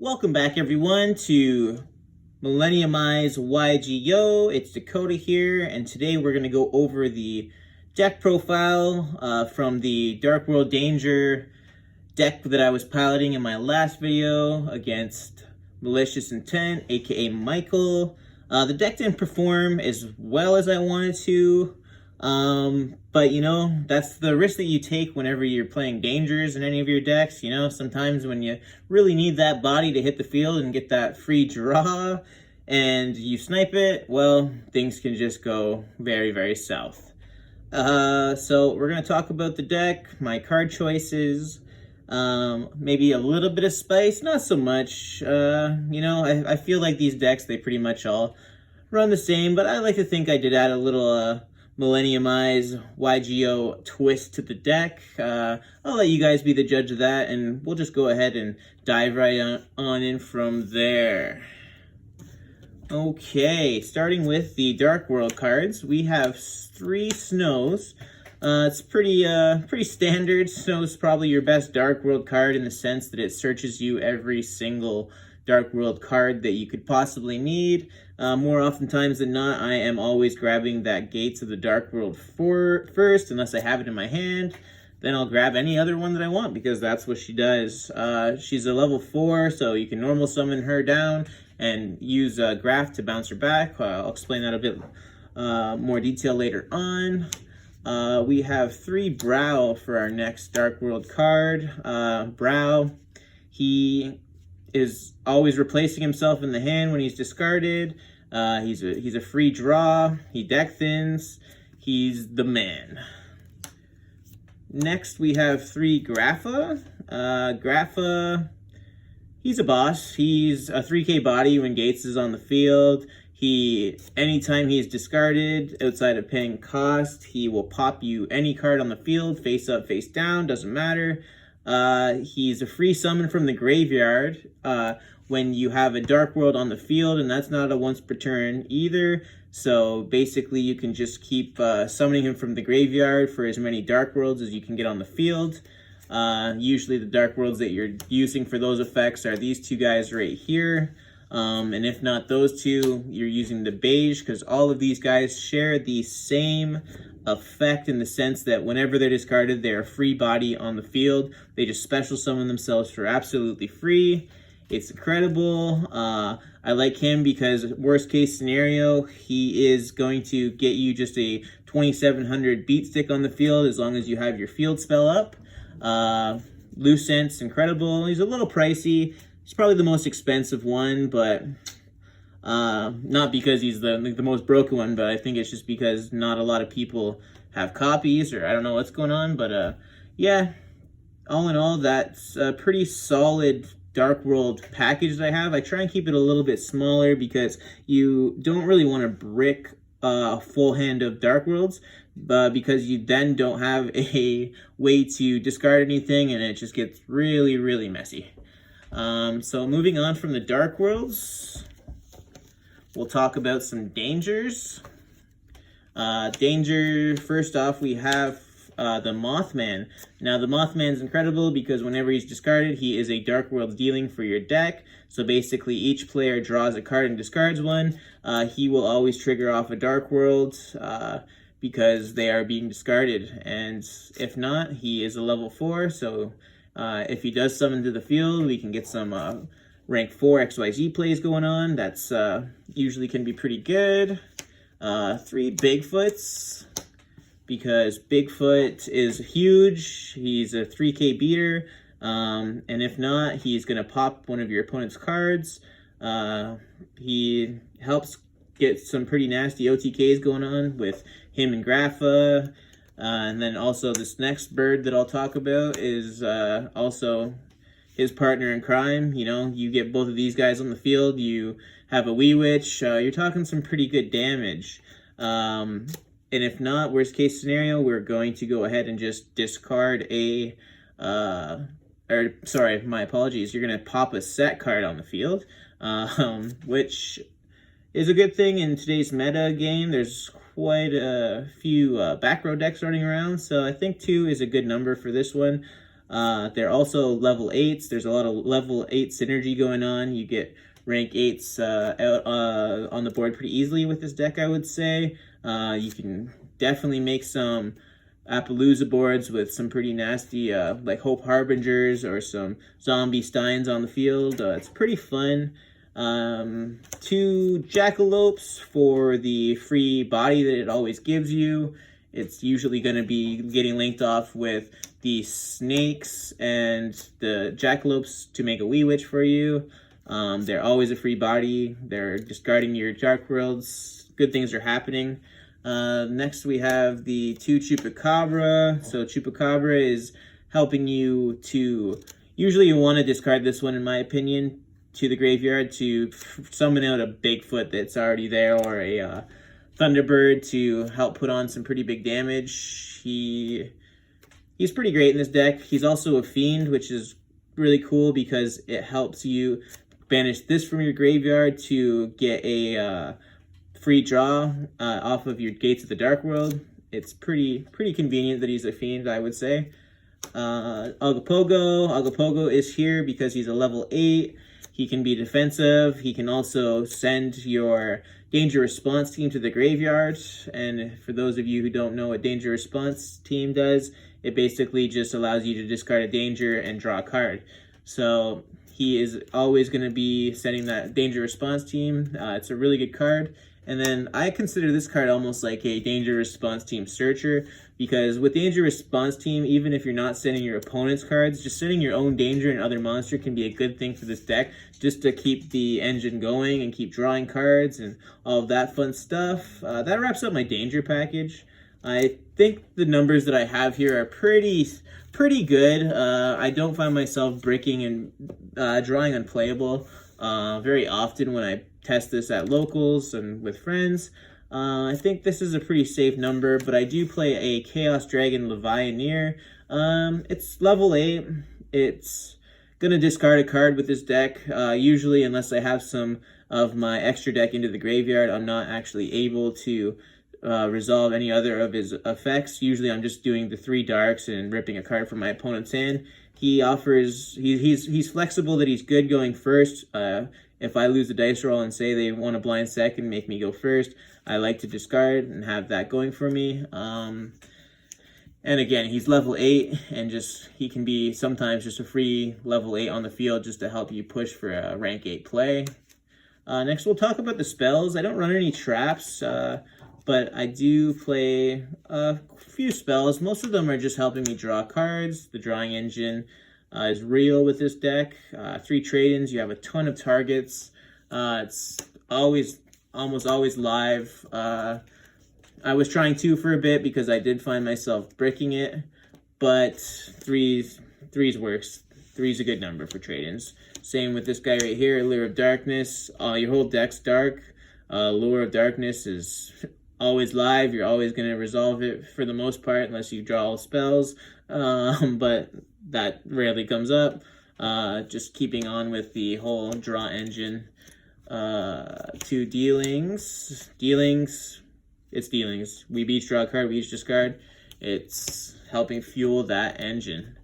Welcome back everyone to MILLENNIUM-EYES YGO. It's Dakota here, and today we're going to go over the deck profile from the Dark World Danger deck that I was piloting in my last video against Malicious Intent, aka Michael. The deck didn't perform as well as I wanted to, but you know, that's the risk that you take whenever you're playing Dangers in any of your decks. You know, sometimes when you really need that body to hit the field and get that free draw and you snipe it, well, things can just go very, very south. So we're going to talk about the deck, my card choices, maybe a little bit of spice, not so much. You know, I feel like these decks, they pretty much all run the same, but I like to think I did add a little MILLENNIUM-EYES YGO twist to the deck. I'll let you guys be the judge of that, and we'll just go ahead and dive right on in from there. Okay, starting with the Dark World cards, we have 3 Snows. It's pretty standard. Snow's probably your best Dark World card in the sense that it searches you every single Dark World card that you could possibly need. More oftentimes than not, I am always grabbing that Gates of the Dark World first, unless I have it in my hand. Then I'll grab any other one that I want, because that's what she does. She's a level 4, so you can normal summon her down and use Graph to bounce her back. I'll explain that a bit more detail later on. We have 3 Brow for our next Dark World card. Brow, he is always replacing himself in the hand when he's discarded. He's a free draw. He deck thins. He's the man. Next, we have 3 Grapha. Grapha, he's a boss. He's a 3k body when Gates is on the field. Anytime he's discarded outside of paying cost, he will pop you any card on the field, face up, face down, doesn't matter. He's a free summon from the graveyard when you have a Dark World on the field, and that's not a once per turn either. So basically you can just keep summoning him from the graveyard for as many Dark Worlds as you can get on the field. Usually the Dark Worlds that you're using for those effects are these 2 guys right here. And if not those 2, you're using the beige, because all of these guys share the same effect in the sense that whenever they're discarded, they're a free body on the field. They just special summon themselves for absolutely free. It's incredible. I like him because worst case scenario, he is going to get you just a 2700 beat stick on the field as long as you have your field spell up. Loose Scent's incredible. He's a little pricey. He's probably the most expensive one, but not because he's the most broken one, but I think it's just because not a lot of people have copies, or I don't know what's going on. But yeah, all in all, that's a pretty solid Dark World package that I have. I try and keep it a little bit smaller because you don't really want to brick a full hand of Dark Worlds, because you then don't have a way to discard anything, and it just gets really, really messy. So moving on from the Dark Worlds, we'll talk about some Dangers. Danger, first off, we have the Mothman. Now, the Mothman's incredible because whenever he's discarded, he is a Dark World dealing for your deck. So basically, each player draws a card and discards one. He will always trigger off a Dark World because they are being discarded. And if not, he is a level 4, so if he does summon to the field, we can get some rank 4 XYZ plays going on. That's usually can be pretty good. 3 Bigfoots, because Bigfoot is huge. He's a 3k beater, and if not, he's going to pop one of your opponent's cards. He helps get some pretty nasty OTKs going on with him and Grapha. And then also this next bird that I'll talk about is also his partner in crime. You know, you get both of these guys on the field, you have a Wee Witch, you're talking some pretty good damage. And if not, worst case scenario, we're going to go ahead and just discard a, sorry, my apologies, you're going to pop a set card on the field, which is a good thing in today's meta game. There's quite a few back row decks running around, so I think 2 is a good number for this one. They're also level 8s. There's a lot of level 8 synergy going on. You get rank 8s out on the board pretty easily with this deck, I would say. You can definitely make some Appaloosa boards with some pretty nasty like Hope Harbingers or some Zombie Steins on the field. It's pretty fun. 2 Jackalopes for the free body that it always gives you. It's usually going to be getting linked off with the Snakes and the Jackalopes to make a Wee Witch for you. They're always a free body. They're discarding your Dark Worlds. Good things are happening. Next we have the 2 Chupacabra. So Chupacabra is helping you to, usually you want to discard this one in my opinion, to the graveyard to summon out a Bigfoot that's already there, or a Thunderbird to help put on some pretty big damage. He's pretty great in this deck. He's also a Fiend, which is really cool because it helps you banish this from your graveyard to get a free draw off of your Gates of the Dark World. It's pretty convenient that he's a Fiend, I would say. Agapogo is here because he's a level 8. He can be defensive. He can also send your Danger Response team to the graveyard. And for those of you who don't know what Danger Response team does, it basically just allows you to discard a danger and draw a card. So he is always going to be sending that Danger Response team. It's a really good card. And then I consider this card almost like a Danger Response Team Searcher, because with Danger Response Team, even if you're not sending your opponent's cards, just sending your own danger and other monster can be a good thing for this deck, just to keep the engine going and keep drawing cards and all of that fun stuff. That wraps up my danger package. I think the numbers that I have here are pretty good. I don't find myself bricking and drawing unplayable very often when I test this at locals and with friends. I think this is a pretty safe number, but I do play a Chaos Dragon Levianeer. It's level 8. It's gonna discard a card with this deck. Usually, unless I have some of my extra deck into the graveyard, I'm not actually able to resolve any other of his effects. Usually I'm just doing the 3 darks and ripping a card from my opponent's hand. He's flexible, that he's good going first. If I lose a dice roll and say they want a blind second, make me go first, I like to discard and have that going for me. And again, he's level 8, and he can be sometimes just a free level 8 on the field just to help you push for a rank 8 play. Next, we'll talk about the spells. I don't run any traps, but I do play a few spells. Most of them are just helping me draw cards. The drawing engine is real with this deck. 3 trade-ins, you have a ton of targets. It's almost always live. I was trying 2 for a bit because I did find myself bricking it, but threes works. 3's a good number for trade-ins. Same with this guy right here, Lure of Darkness. Your whole deck's dark. Lure of Darkness is always live. You're always going to resolve it for the most part, unless you draw all spells. But that rarely comes up. Just keeping on with the whole draw engine. 2 dealings. It's dealings. We each draw a card, we each discard. It's helping fuel that engine.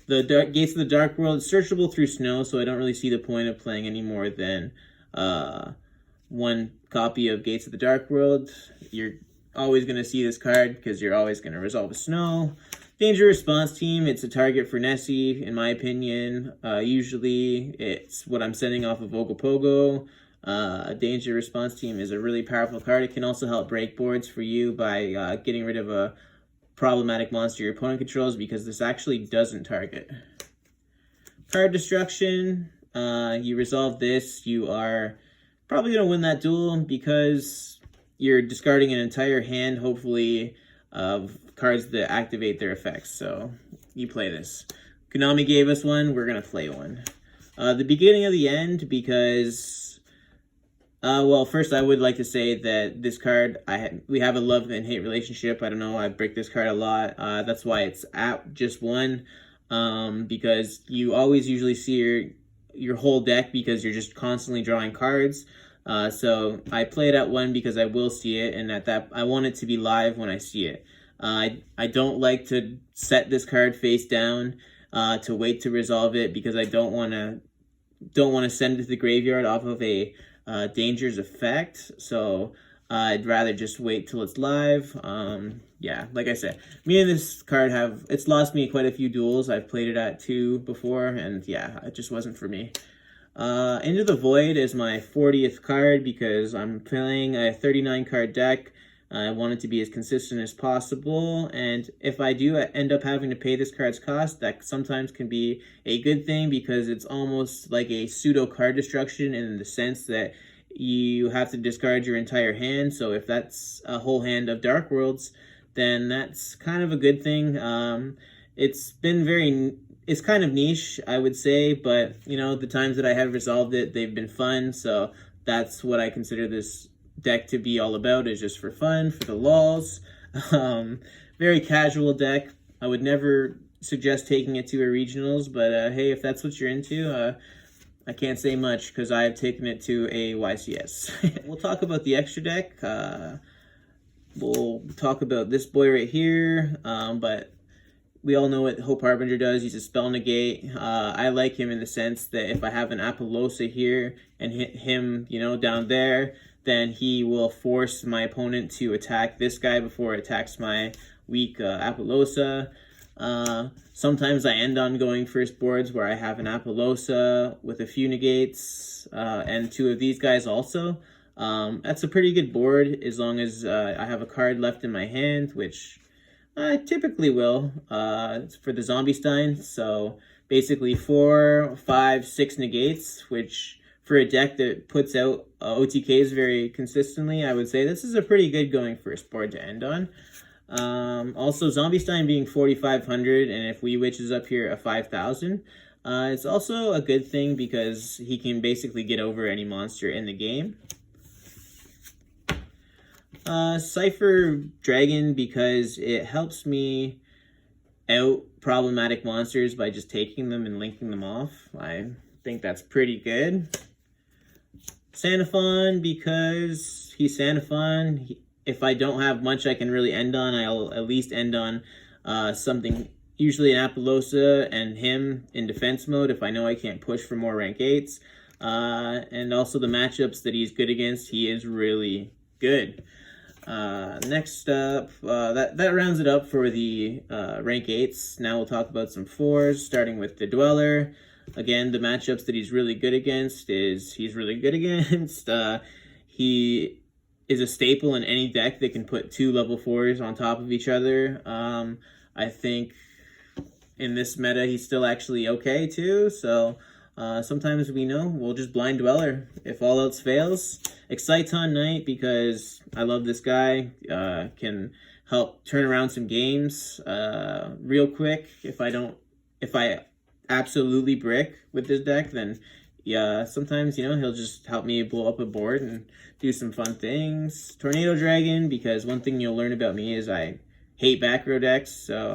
The Gates of the Dark World is searchable through snow, so I don't really see the point of playing any more than 1 copy of Gates of the Dark World. You're always going to see this card because you're always going to resolve a snow. Danger Response Team, it's a target for Nessie, in my opinion. Usually, it's what I'm sending off of Ogopogo. A Danger Response Team is a really powerful card. It can also help break boards for you by getting rid of a problematic monster your opponent controls, because this actually doesn't target. Card Destruction, you resolve this, you are probably going to win that duel because you're discarding an entire hand, hopefully, of cards that activate their effects. So you play this. Konami gave us one, we're going to play one. The beginning of the end, because well, first I would like to say that this card, we have a love and hate relationship. I don't know, I break this card a lot. That's why it's at just 1, because you always usually see your whole deck because you're just constantly drawing cards. So I play it at 1 because I will see it, and at that I want it to be live when I see it. I don't like to set this card face down to wait to resolve it, because I don't want to send it to the graveyard off of a danger's effect. So I'd rather just wait till it's live. Yeah, like I said, me and this card it's lost me quite a few duels. I've played it at 2 before, and yeah, it just wasn't for me. Into the Void is my 40th card because I'm playing a 39 card deck. I want it to be as consistent as possible, and if I do end up having to pay this card's cost, that sometimes can be a good thing, because it's almost like a pseudo card destruction in the sense that you have to discard your entire hand. So if that's a whole hand of Dark Worlds, then that's kind of a good thing. It's kind of niche, I would say, but you know, the times that I have resolved it, they've been fun. So that's what I consider this deck to be all about, is just for fun, for the lulz. Very casual deck. I would never suggest taking it to a regionals, but hey, if that's what you're into, I can't say much because I've taken it to a YCS. We'll talk about the extra deck. We'll talk about this boy right here, but we all know what Hope Harbinger does. He's a spell negate. I like him in the sense that if I have an Apollousa here and hit him, you know, down there, then he will force my opponent to attack this guy before it attacks my weak Apollousa. Sometimes I end on going first boards where I have an Apollousa with a few negates and 2 of these guys also. That's a pretty good board as long as I have a card left in my hand, which I typically will. It's for the Zombie Stein. So basically 4, 5, 6 negates, which for a deck that puts out OTKs very consistently, I would say this is a pretty good going first board to end on. Also, Zombie Stein being 4,500, and if Witch is up here at 5,000, it's also a good thing because he can basically get over any monster in the game. Cypher Dragon, because it helps me out problematic monsters by just taking them and linking them off. I think that's pretty good. Xanathon, because he's Xanathon. If I don't have much I can really end on, I'll at least end on something, usually an Apollousa and him in defense mode if I know I can't push for more rank 8s. And also the matchups that he's good against, he is really good. Next up, that rounds it up for the rank 8s. Now we'll talk about some 4s, starting with the Dweller. Again, the matchups that he's really good against is he is a staple in any deck that can put 2 level 4s on top of each other. I think in this meta he's still actually okay too, so sometimes we'll just blind Dweller if all else fails. Exciton Knight, because I love this guy, can help turn around some games real quick. If I absolutely brick with this deck, then yeah, sometimes, you know, he'll just help me blow up a board and do some fun things. Tornado Dragon, because one thing you'll learn about me is I hate back row decks, so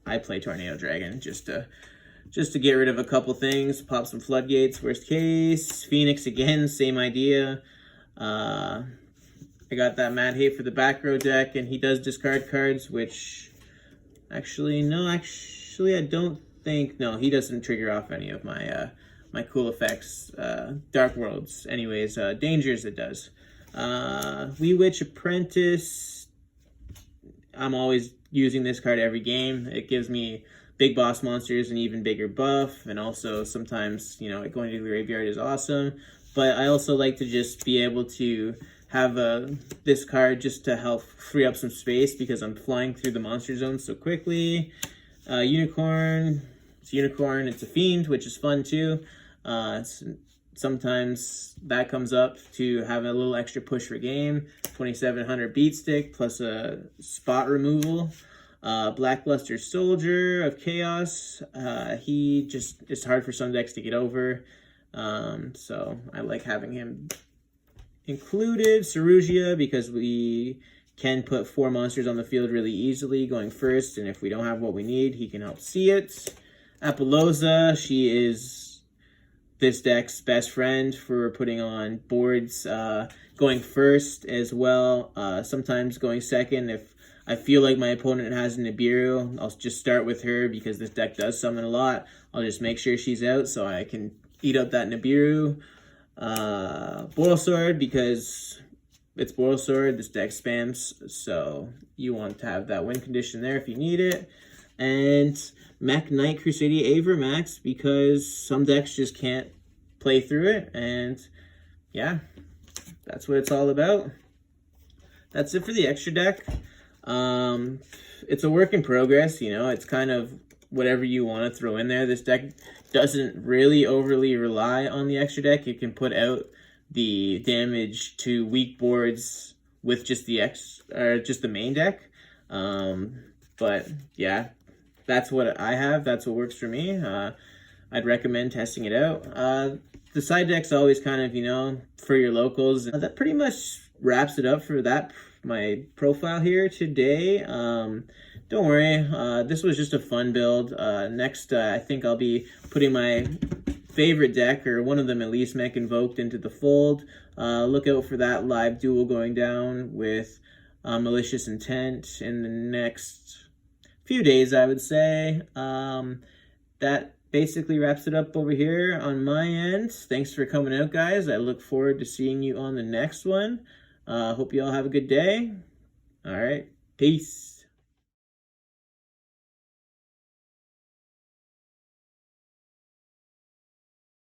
I play Tornado Dragon just to get rid of a couple things, pop some floodgates, worst case. Phoenix again, same idea. I got that mad hate for the back row deck, and he does discard cards, which actually I don't think, no, he doesn't trigger off any of my my cool effects, Dark Worlds. Anyways, Dangers it does. Witch Apprentice, I'm always using this card every game. It gives me big boss monsters and even bigger buff, and also sometimes, you know, going to the graveyard is awesome. But I also like to just be able to have this card just to help free up some space because I'm flying through the monster zone so quickly. Unicorn, it's a fiend, which is fun too. Sometimes that comes up to have a little extra push for game. 2700 beat stick plus a spot removal. Blackluster Soldier of Chaos. He just, it's hard for some decks to get over. So I like having him included. Cerugia, because we can put 4 monsters on the field really easily going first, and if we don't have what we need, he can help see it. Apollousa, she is this deck's best friend for putting on boards, going first as well, sometimes going second if I feel like my opponent has a Nibiru, I'll just start with her because this deck does summon a lot. I'll just make sure she's out so I can eat up that Nibiru. Boil Sword, because it's Boil Sword, this deck spams, so you want to have that win condition there if you need it. And Mech Knight Crusadia Avermax, because some decks just can't play through it, and yeah, that's what it's all about. That's it for the extra deck. It's a work in progress, you know, it's kind of whatever you want to throw in there. This deck doesn't really overly rely on the extra deck. You can put out the damage to weak boards with just the main deck. But yeah, that's what I have. That's what works for me. I'd recommend testing it out. The side deck's always kind of, you know, for your locals. That pretty much wraps it up for my profile here today. Don't worry, this was just a fun build. Next, I think I'll be putting my favorite deck, or one of them at least, Mech Invoked, into the fold. Look out for that live duel going down with Malicious Intent in the next few days, I would say. That basically wraps it up over here on my end. Thanks for coming out, guys. I look forward to seeing you on the next one. Hope you all have a good day. All right, peace.